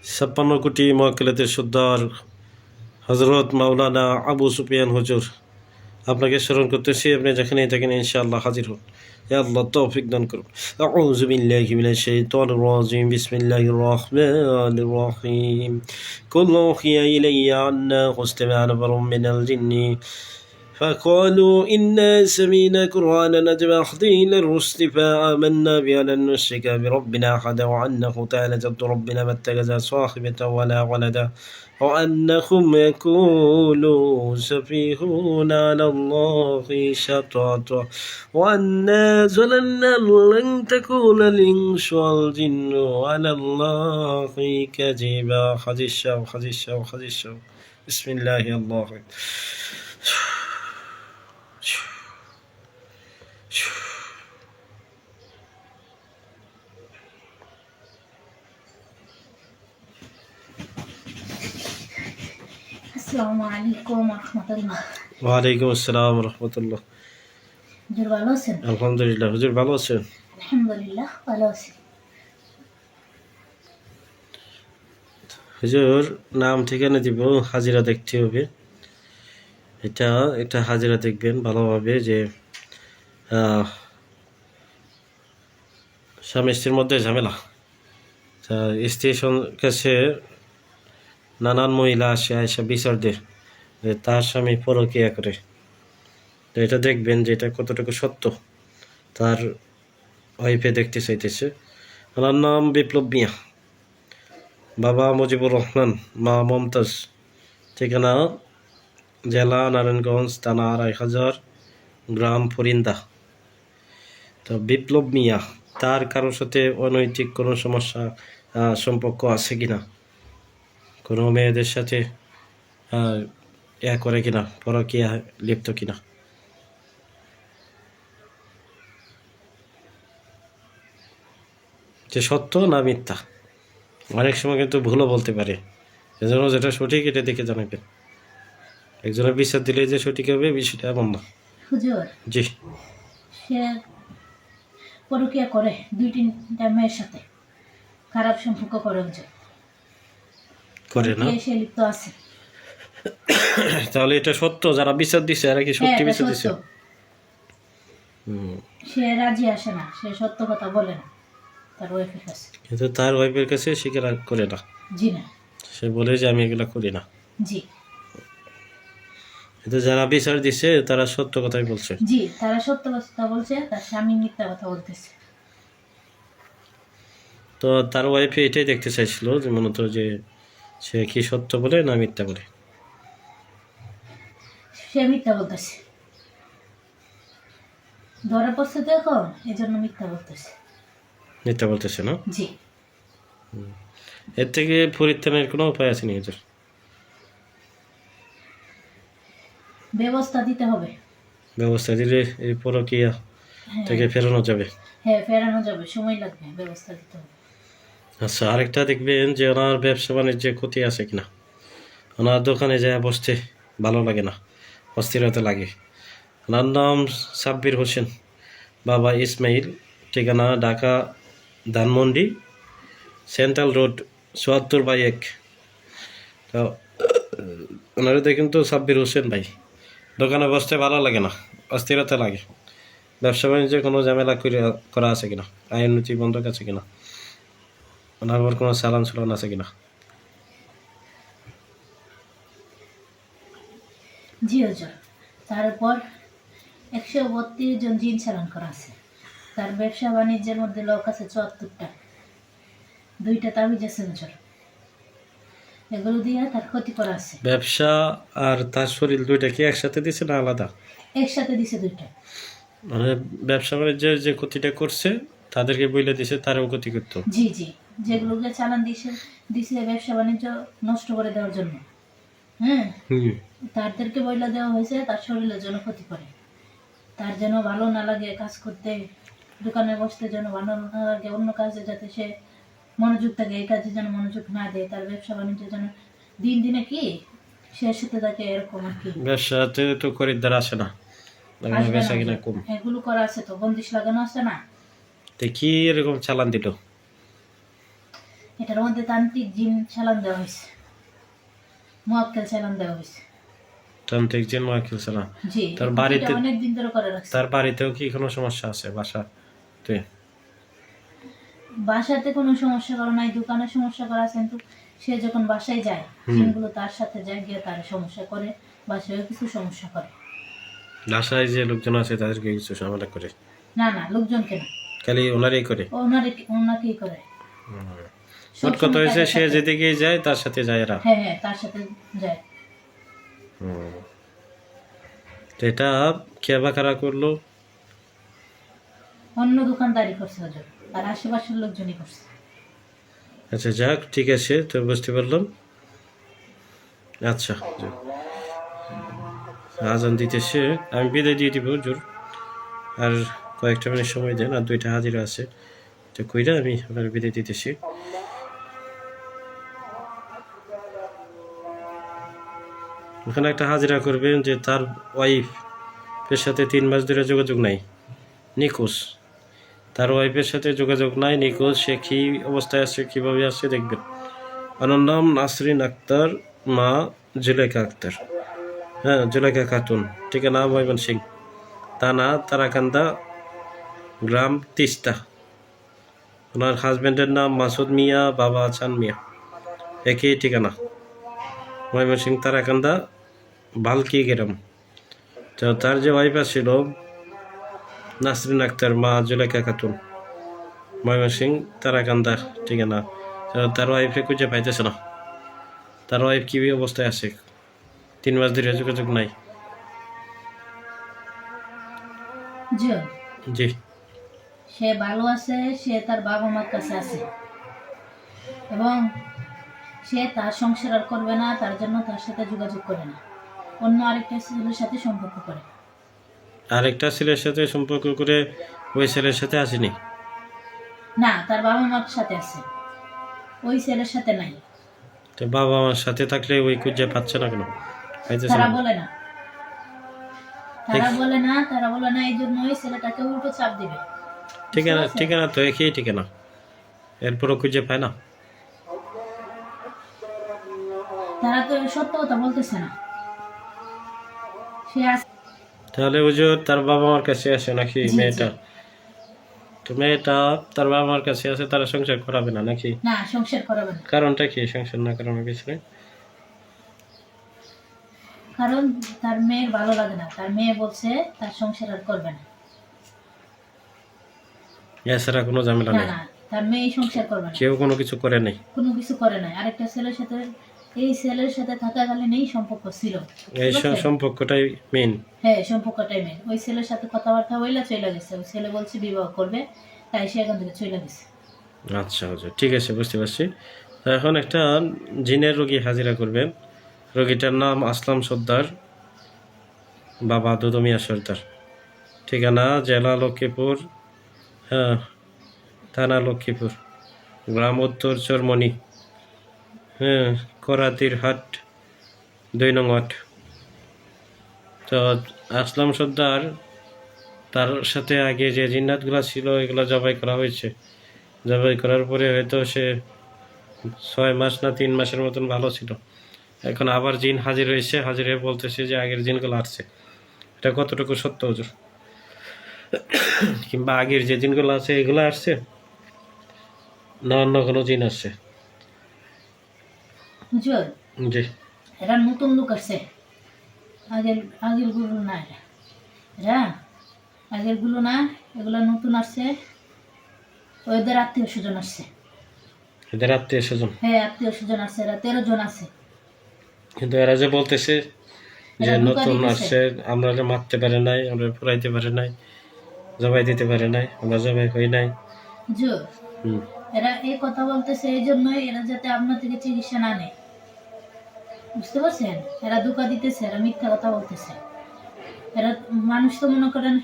56 কোটি মক্কেলেতে সুদ্দার হজরত মাওলানা আবু সুফিয়ান হুজুর আপনাকে স্মরণ করতেছি, আপনি যেখানেই থাকেন ইনশাআল্লাহ হাজির হন। হে আল্লাহ তৌফিক দান করুন। আউযু বিল্লাহি মিনাশ শাইতানির রাজিম। বিসমিল্লাহির রহমানির রহিম। কুল উহিয়া ইলাইয়া আন্নাহু ইসতামা'a নাফারun মিনাল জিন্নি فقالوا إنا سمينا قرآنا نجمع إلى الرسل فآمنا به لن نشرك بربنا أحدا وأنه تعالى جد ربنا ما اتخذ صاحبة ولا ولدا وأنهم يقولون سفيهون على الله شططا وأنا ظننا لن تكون الإنس والجن على الله كذبا. خذ الشو بسم الله الله. আসসালামু আলাইকুম রহমতুল্লাহ। ওয়ালাইকুম আসসালাম রহমতুল্লাহ। হুজুর ভালো আছেন? আলহামদুলিল্লাহ। হুজুর ভালো আছেন? আলহামদুলিল্লাহ ভালো আছি। হুজুর নাম ঠিকানা দিব, হাজিরা দেখতে হবে। এটা হাজিরা দেখবেন ভালোভাবে, যে স্বামী স্ত্রীর মধ্যে ঝামেলা। তা স্ত্রীর কাছে নানান মহিলা এসে বিচার দেয় যে তার স্বামী পরকীয়া করে। তো এটা দেখবেন যে এটা কতটুকু সত্য। তার ওয়াইফে দেখতে চাইতেছে। ওনার নাম বিপ্লব মিয়া, বাবা মুজিবুর রহমান, মা মমতাজ। ঠিকানা জেলা নারায়ণগঞ্জ, থানা ২৫০০, গ্রাম ফরিন্দা। তো বিপ্লব মিয়া, তার কারোর সাথে অনৈতিক কোনো সমস্যা সম্পর্ক আছে কিনা, কোনো মেয়েদের সাথে করে কিনা, পরকীয়া লিপ্ত কিনা। যে সত্য না মিথ্যা, অনেক সময় কিন্তু ভুলও বলতে পারে। এজন্য যেটা সঠিক এটা দেখে জানাবেন। একজনের বিচার দিলে যে সঠিক হবে বিষয়টা এমন না। হুজুর, জি, সে পরকীয়া করে ২-৩টা মেয়ের সাথে, খারাপ সম্পর্ক করে হুজুর, করে না? সে লিপ্ত আছে। তাহলে এটা সত্য? যারা বিচার দিছে এরা কি সত্যি এটা বিচার দিছে? সত্য। সে রাজি আসে না, সে সত্য কথা বলে না তার ওয়াইফের কাছে। কিন্তু তার ওয়াইফের কাছে স্বীকার করে না। জি না। সে বলে যে আমি এগুলা করি না। জি কিন্তু যারা বিচার দিছে তারা সত্য কথাই বলছে। জি, তারা সত্য কথা বলছে, তার স্বামী মিথ্যা কথা বলতেছে। তো তার ওয়াইফে এটাই দেখতে চাইছিল যে মূলত যে সে কি সত্য বলে না মিথ্যা বলে। সে মিথ্যা বলতেছে, ধরা পড়ছে তো এখন, এজন্য মিথ্যা বলতেছে। মিথ্যা বলতেছে না? জি। এর থেকে পরিত্রাণের কোনো উপায় আছে নি এদের? ব্যবস্থা দিতে হবে। ব্যবস্থা দিলে এই পরকীয়া থেকে ফেরানো যাবে। হ্যাঁ, ফেরানো যাবে, সময় লাগবে, ব্যবস্থা দিতে হবে। আচ্ছা, আরেকটা দেখবেন যে ওনার ব্যবসা বাণিজ্যে ক্ষতি আছে কিনা। ওনার দোকানে যায় বসতে ভালো লাগে না, অস্থিরতা লাগে। ওনার নাম সাব্বির হোসেন, বাবা ইসমাইল। ঠিকানা ঢাকা ধানমন্ডি, সেন্ট্রাল রোড ৭৪/১। তো ওনারা দেখেন তো, সাব্বির হোসেন ভাই। দোকানে বসতে ভালো লাগে না, অস্থিরতা লাগে। ব্যবসা বাণিজ্যে কোনো ঝামেলা করা আছে কিনা, আইনতি বন্ধক আছে কিনা, ওনার আবার কোনো চালান আছে কিনা। জি হুজুর, তার উপর ১৩২ জন জিন চালান করা আছে। তার ব্যবসা বাণিজ্যের মধ্যে লোক আছে ৭৪টা, 2টা তাবিজ আছে হুজুর, এগুলো দিয়ে তার ক্ষতি করা আছে। ব্যবসা আর তার শরীর দুইটা কি একসাথে দিছে না আলাদা? একসাথে দিছে 2টা। মানে ব্যবসা বাণিজ্যের যে ক্ষতিটা করছে তাদেরকে বইলে দিছে তারও ক্ষতি করতো। জি জি, যেগুলোকে চালান দিছে ব্যবসা বাণিজ্য নষ্ট করে দেওয়ার জন্য। হ্যাঁ, তাদেরকে বইলা দেওয়া হয়েছে তার শরীরের জন্য ক্ষতি করে, তার যেন ভালো না লাগে কাজ করতে, দোকানে বসতে যেন ভালো না লাগে, অন্য কাজে যাতে সে মনোযোগ থাকে, এই কাজে যেন মনোযোগ না দেয়, তার ব্যবসা বাণিজ্য যেন দিন দিনে কি শেষ হতে থাকে, এরকম আর কি। ব্যবসাতে তো খরিদ্দার আসে না, বেচা কিনা কম। এগুলো করা আছে তো, বন্দিশ লাগানো আছে না। তো কি এরকম চালান দিল? এটার মধ্যে তান্ত্রিক জিন চালান দেওয়া হয়েছে, মুয়াক্কেল চালান দেওয়া হয়েছে। তান্ত্রিক জিন ওয়াকিল সালাম। জি, তার বাড়িতে অনেক দিন ধরে করে রাখছে। তার বাড়িতেও কি কোনো সমস্যা আছে বাসাতে? বাসাতে কোনো সমস্যা করা নাই, দোকানে সমস্যা করা আছে, কিন্তু সে যখন বাসায় যায় জিনগুলো তার সাথে যায়, গিয়ে তার সমস্যা করে, বাসায় কিছু সমস্যা করে। বাসায় যে লোকজন আছে তাদেরকে কিছু ঝামেলা করে? না না, লোকজনকে না, খালি ওনারই করে? ওনাকেই করে। মোট কথা হয়েছে সে যেদিকে যায় তার সাথে যায় এরা। হ্যাঁ হ্যাঁ, তার সাথে যায়। তো এটা কে বা কারা করলো? অন্য দোকানদারি করছে হুজুর, আর আশেপাশের লোকজনই করছে। আচ্ছা যাক, ঠিক আছে, তো বুঝতে পারলাম। আচ্ছা, আজান দিতেছে, আমি বিদায় দিয়ে দিব জোর। আর কয়েকটা মিনিট সময় দেন, আর 2টা হাজিরা আছে, তো কইরা আমি আপনার বিদায় দিতেছি। ওখানে একটা হাজিরা করবেন যে তার ওয়াইফের সাথে 3 মাস ধরে যোগাযোগ নাই, নিখোঁজ। তার ওয়াইফের সাথে যোগাযোগ নাই, নিখোঁজ। সে কী অবস্থায় আছে, কীভাবে আছে দেখবেন। ওনার নাম নাসরিন আক্তার, মা জুলেখা আক্তার। হ্যাঁ, জুলেখা খাতুন, ঠিকানা ময়মনসিং, থানা তারাকান্দা, গ্রাম তিস্তা। ওনার হাজব্যান্ডের নাম মাসুদ মিয়া, বাবা চান মিয়া, একই ঠিকানা, ময়মনসিং তারাকান্দা, বালকি গ্রাম। তো তার যে ওয়াইফ ছিল নাসরিন আক্তার, মা জুলেখা খাতুন, ময়মনসিং তারাকান্দা ঠিকানা। তো তার ওয়াইফে খুঁজে পাইতেছে না। তার ওয়াইফ কী অবস্থায় আছে, 3 মাস ধরে যোগাযোগ নাই। জি, সে ভালো আছে, সে তার বাবা মার কাছে আছে, এবং সে তার সংসার আর করবে না, তার জন্য তার সাথে যোগাযোগ করে না, অন্য আরেকটা ছেলের সাথে সম্পর্ক করে। আরেকটা ছেলের সাথে সম্পর্ক করে ওই ছেলের সাথে আসেনি? না, তার বাবা মার সাথে আছে, ওই ছেলের সাথে নাই। তো বাবা মার সাথে থাকলে ওই খুঁজে পাচ্ছে না কেন? পাইতেছে তারা না? বলে না, তারা বলে না, এই জন্য ওই ছেলেটাকে উল্টো চাপ দিবে। ঠিকানা তো একই ঠিকানা, এরপরও খুঁজে পায় না। তারা তো সত্য কথা বলতেছে না। সে তাহলে হুজুর তার বাবা মার কাছে আসে নাকি মেয়েটা? তো মেয়েটা তার বাবা মার কাছে আছে, তারা সংসার করাবে না নাকি? না, সংসার করাবে না। কারণটা কি সংসার না করানোর পিছনে? কারণ তার মেয়ের ভালো লাগে না, তার মেয়ে বলছে তার সংসার আর করবে না। এছাড়া কোনো ঝামেলা না নেই? না, তার মেয়ে সংসার করবে না, কেউ কোনো কিছু করে নাই? কোনো কিছু করে নাই। আরেকটা ছেলের সাথে, এই ছেলের সাথে থাকাকালীন এই সম্পর্ক ছিল। এই সম্পর্কটাই মেইন? হ্যাঁ, সম্পর্কটাই মেন। ওই ছেলের সাথে কথাবার্তা হইলা চলে গেছে, ওই ছেলে বলছে বিবাহ করবে, তাই সে এখান থেকে চলে গেছে। আচ্ছা হুজুর, ঠিক আছে, বুঝতে পারছি। তো এখন একটা জিনের রোগী হাজিরা করবেন। রোগীটার নাম আসলাম সর্দার, বাবা দুদমিয়া সর্দার, ঠিকানা জেলা লক্ষ্মীপুর, হ্যাঁ, থানা লক্ষ্মীপুর, গ্রাম উত্তর চরমনি, হ্যাঁ, করাতির হাট, 2 নং ওয়ার্ড। তো আসলাম সর্দার, তার সাথে আগে যে জিন্নাতগুলো ছিল এগুলো জবাই করা হয়েছে। জবাই করার পরে হয়তো সে 6 মাস না 3 মাসের মতন ভালো ছিল। এখন আবার জিন হাজির হয়েছে, হাজির হয়ে বলতেছে যে আগের জিনগুলো আসছে। এটা কতটুকু সত্য হুজুর? কিংবা আগের যে জিনগুলো আছে এগুলো আসছে না অন্য কোনো জিন আসছে? হুজুর, জি। এরা নতুন লোক আসছে, আগের গুলো না, এরা আগের গুলো না, এগুলো নতুন আসছে। ওদের আত্মীয় স্বজন আসছে। এদের আত্মীয় স্বজন? হ্যাঁ, আত্মীয় স্বজন আসছে, এরা 13 জন আছে। কিন্তু এরা যে বলতেছে যে এরা ধোঁকা নতুন দিতেছে। আসছে, আমরা মারতে পারে নাই, আমরা পুরাইতে পারে নাই, জবাই দিতে পারে নাই, আমরা জবাই হই নাই। হুজুর, এরা এই কথা বলতেছে এই জন্যই, এরা যাতে আপনার থেকে চিকিৎসা না নেয়, বুঝতে পারছেন? এরা ধোঁকা দিতেছে, এরা মিথ্যা কথা বলতেছে। এরা মানুষ তো মনে করেন,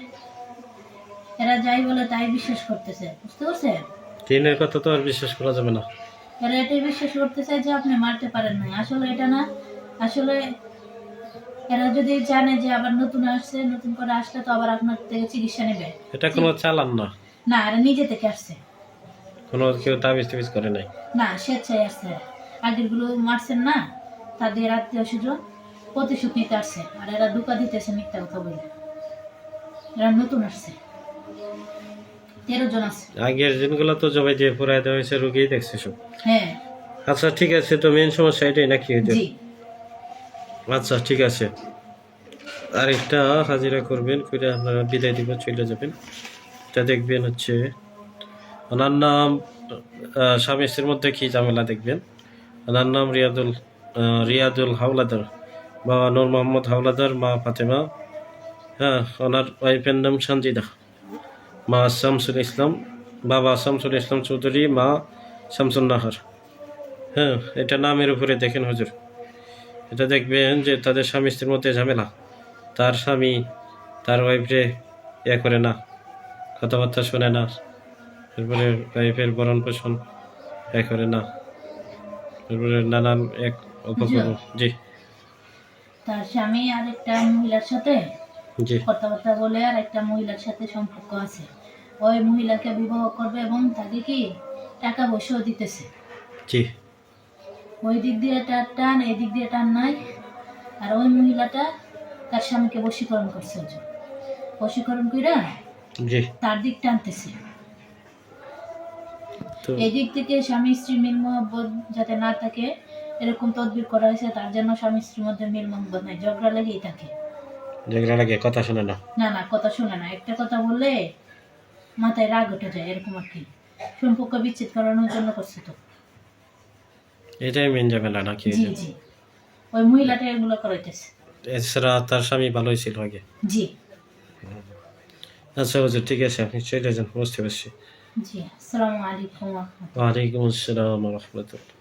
এরা যাই বলে তাই বিশ্বাস করতেছে, বুঝতে পারছেন? জিনের কথা তো আর বিশ্বাস করা যাবে না। এরা এটাই বিশ্বাস করতেছে যে আপনি মারতে পারেন না, আসলে এটা না। আসলে এরা যদি জানে যে আবার নতুন আসছে, নতুন করে আসলে তো আবার আপনার থেকে চিকিৎসা নেবে। এটা কোনো চালান না। না, এরা নিজে থেকে আসছে। কোনো কেউ তাবিজ টাবিজ করে নাই? না, স্বেচ্ছায় আসছে। আগের গুলো মারছেন না, তাদের আত্মীয় স্বজন প্রতিশোধ নিতে আসছে, আর এরা ধোঁকা দিতেছে মিথ্যা কথা বলে। এরা নতুন আসছে, 13 জন আছে। আগের দিনগুলো তো জবাই দিয়ে পুরাই দেওয়া হয়েছে, রুগী দেখছে সব। হ্যাঁ আচ্ছা ঠিক আছে, তো মেন সমস্যা এটাই নাকি হইতে? জি। আচ্ছা ঠিক আছে, আরেকটা হাজিরা করবেন, করে আপনারা বিদায় দিব, চলে যাবেন। এটা দেখবেন হচ্ছে ওনার নাম, স্বামী স্ত্রীর মধ্যে কি ঝামেলা দেখবেন। ওনার নাম রিয়াদুল হাওলাদার, বাবা নূর মোহাম্মদ হাওলাদার, মা ফাতেমা। হ্যাঁ, ওনার ওয়াইফের নাম সঞ্জিদা, মা শামসুল ইসলাম, বাবা শামসুল ইসলাম চৌধুরী, মা শামসুন নাহার। হ্যাঁ, এটা নামের উপরে দেখেন হুজুর, এটা দেখবেন যে তাদের স্বামী স্ত্রীর মধ্যে ঝামেলা। তার স্বামী তার ওয়াইফরে করে না, কথাবার্তা শোনে না, তারপরে ওয়াইফের ভরণ পোষণ করে না, তারপরে নানান এক অপকর্ম। জি তার স্বামী আরেকটা মহিলার সাথে জি কথাবার্তা বলে আর একটা মহিলার সাথে সম্পর্ক আছে। ওই মহিলাকে বিবাহ করবে এবং তাকে কি টাকা পয়সাও দিতেছে। জি ওই দিক দিয়ে টান, এই দিক দিয়ে টান নাই। আর ওই মহিলাটা তার স্বামীকে বশীকরণ করছে, হুজুর। বশীকরণ কইরা জি তার দিক টানতেছে। তো এই দিক থেকে স্বামী স্ত্রী মিল মহব্বত যাতে না থাকে এরকম তদবির করা হয়েছে। তার জন্য স্বামী স্ত্রীর মধ্যে মিল মহব্বত নাই, ঝগড়া লেগেই থাকে। যেগুলো লাগে কথা শোনে না। না না, কথা শোনে না। একটা কথা বললে মাথায় রাগ উঠে যায়, এরকম আর কি। সম্পর্ক বিচ্ছেদ করানোর জন্য করছে তো। এটাই মেন ঝামেলা নাকি? জি জি, ওই মহিলাটা এগুলো করাইতেছে। এছাড়া তার স্বামী ভালোই ছিল আগে। জি আচ্ছা হুজুর ঠিক আছে, আপনি চলে যান, বুঝতে পারছি। জি, আসসালামু আলাইকুম ওয়া রাহমাতুল্লাহ। ওয়ালাইকুম আসসালাম ওয়া রাহমাতুল্লাহ।